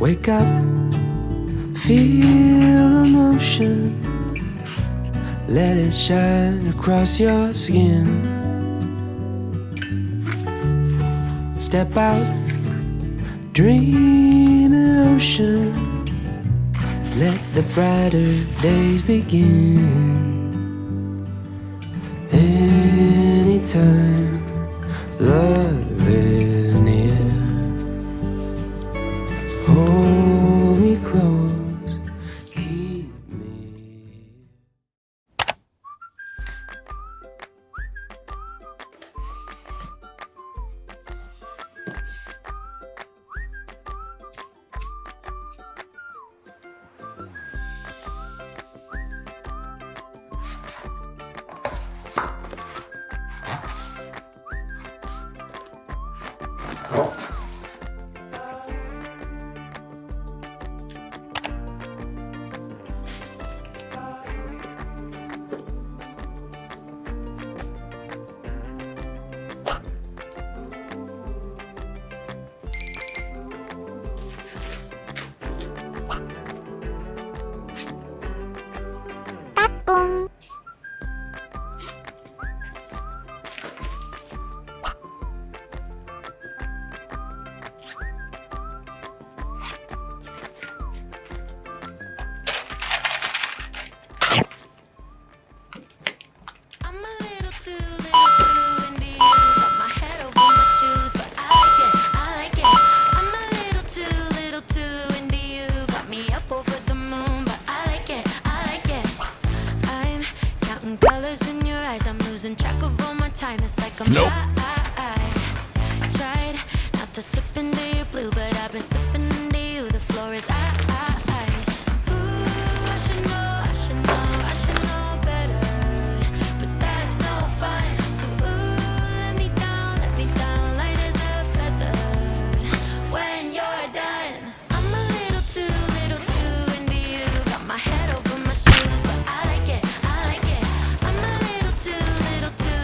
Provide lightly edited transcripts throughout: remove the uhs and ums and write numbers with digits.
Wake up, feel the motion, let it shine across your skin. Step out, dream an ocean, let the brighter days begin. Anytime love is near, hold me close, keep me. Colors in your eyes, I'm losing track of all my time. It's like I'm Nope. I tried not to slip into your blue, but I've been slipping into you. The floor is ice. Ooh, I should know better, but that's no fun. So ooh, let me down, light as a feather. When you're done, I'm a little too into you. Got my head over my shoes, but I like it. I'm a little too into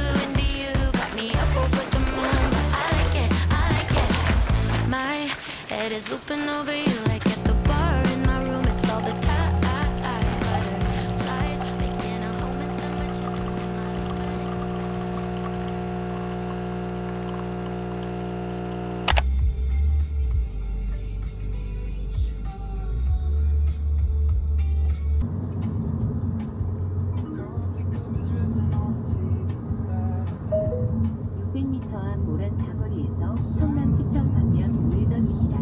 you. Got me up over the moon, but I like it. My head is looping over you like at the bar in my room. It's all the time. Butterflies making a home inside my chest. 앞 모란 사거리에서 성남 시청 방면 우회전입니다.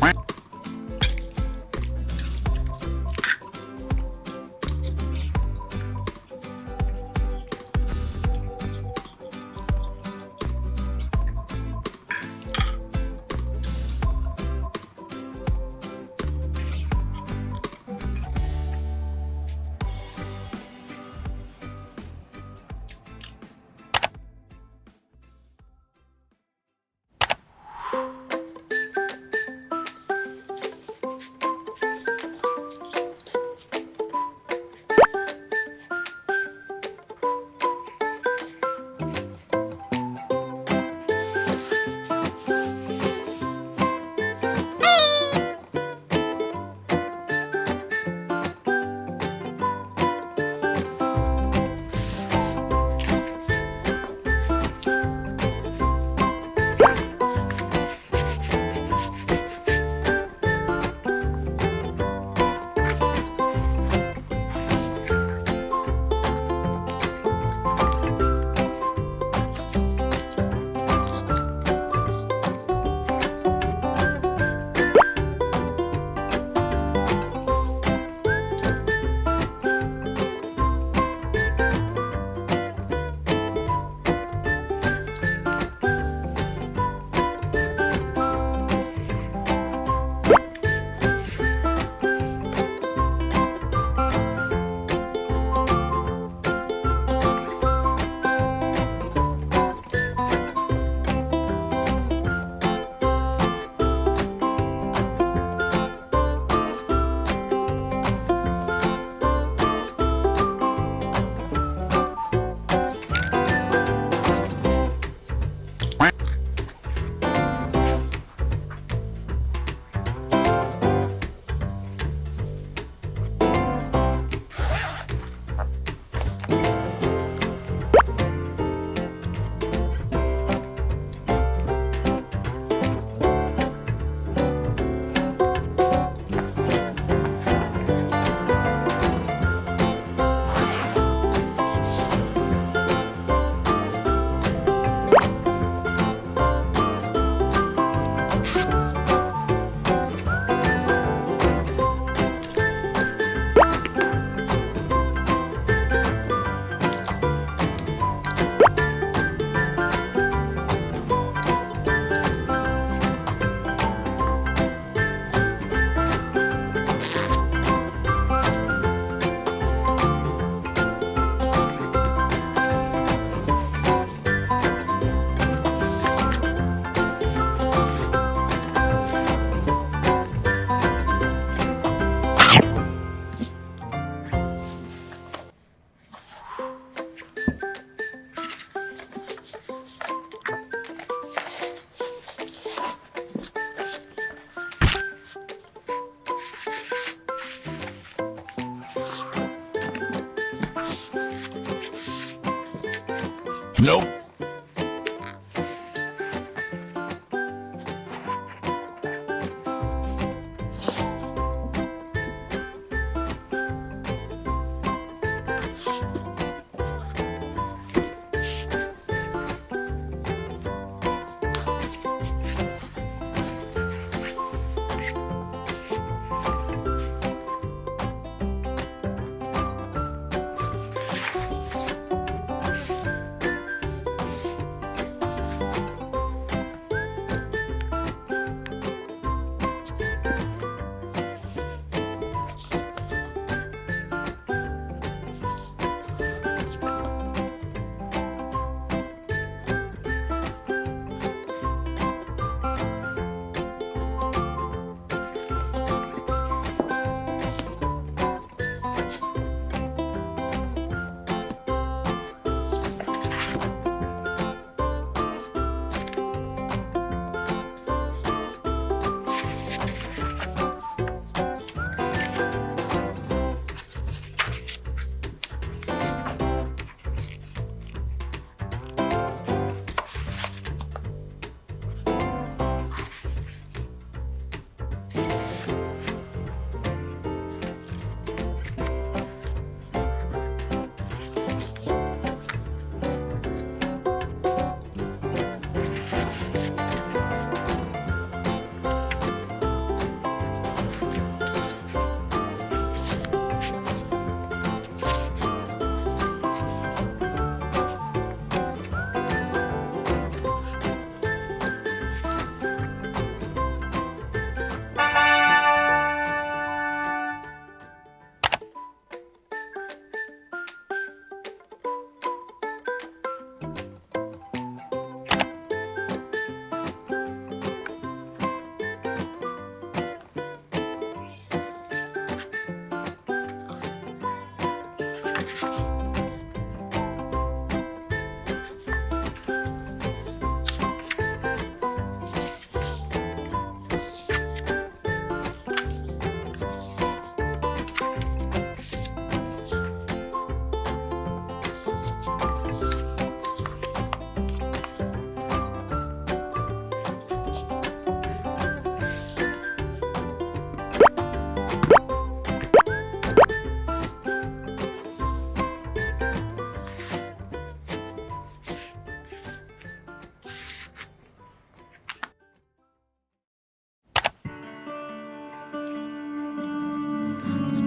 Nope.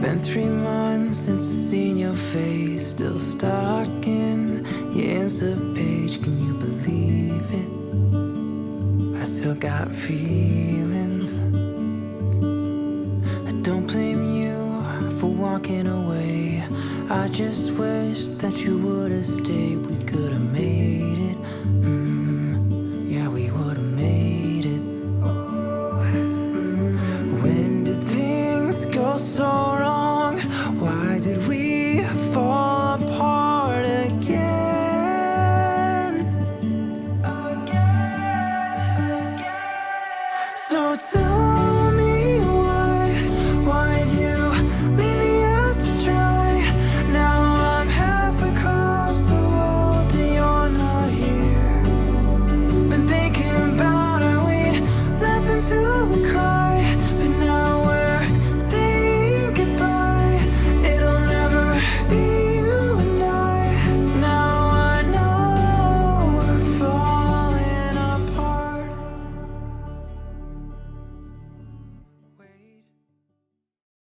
been 3 months since I seen your face. Still stuck in your Insta page. Can you believe it? I still got feelings. I don't blame you for walking away. I just wish that you would've stayed. We could've made it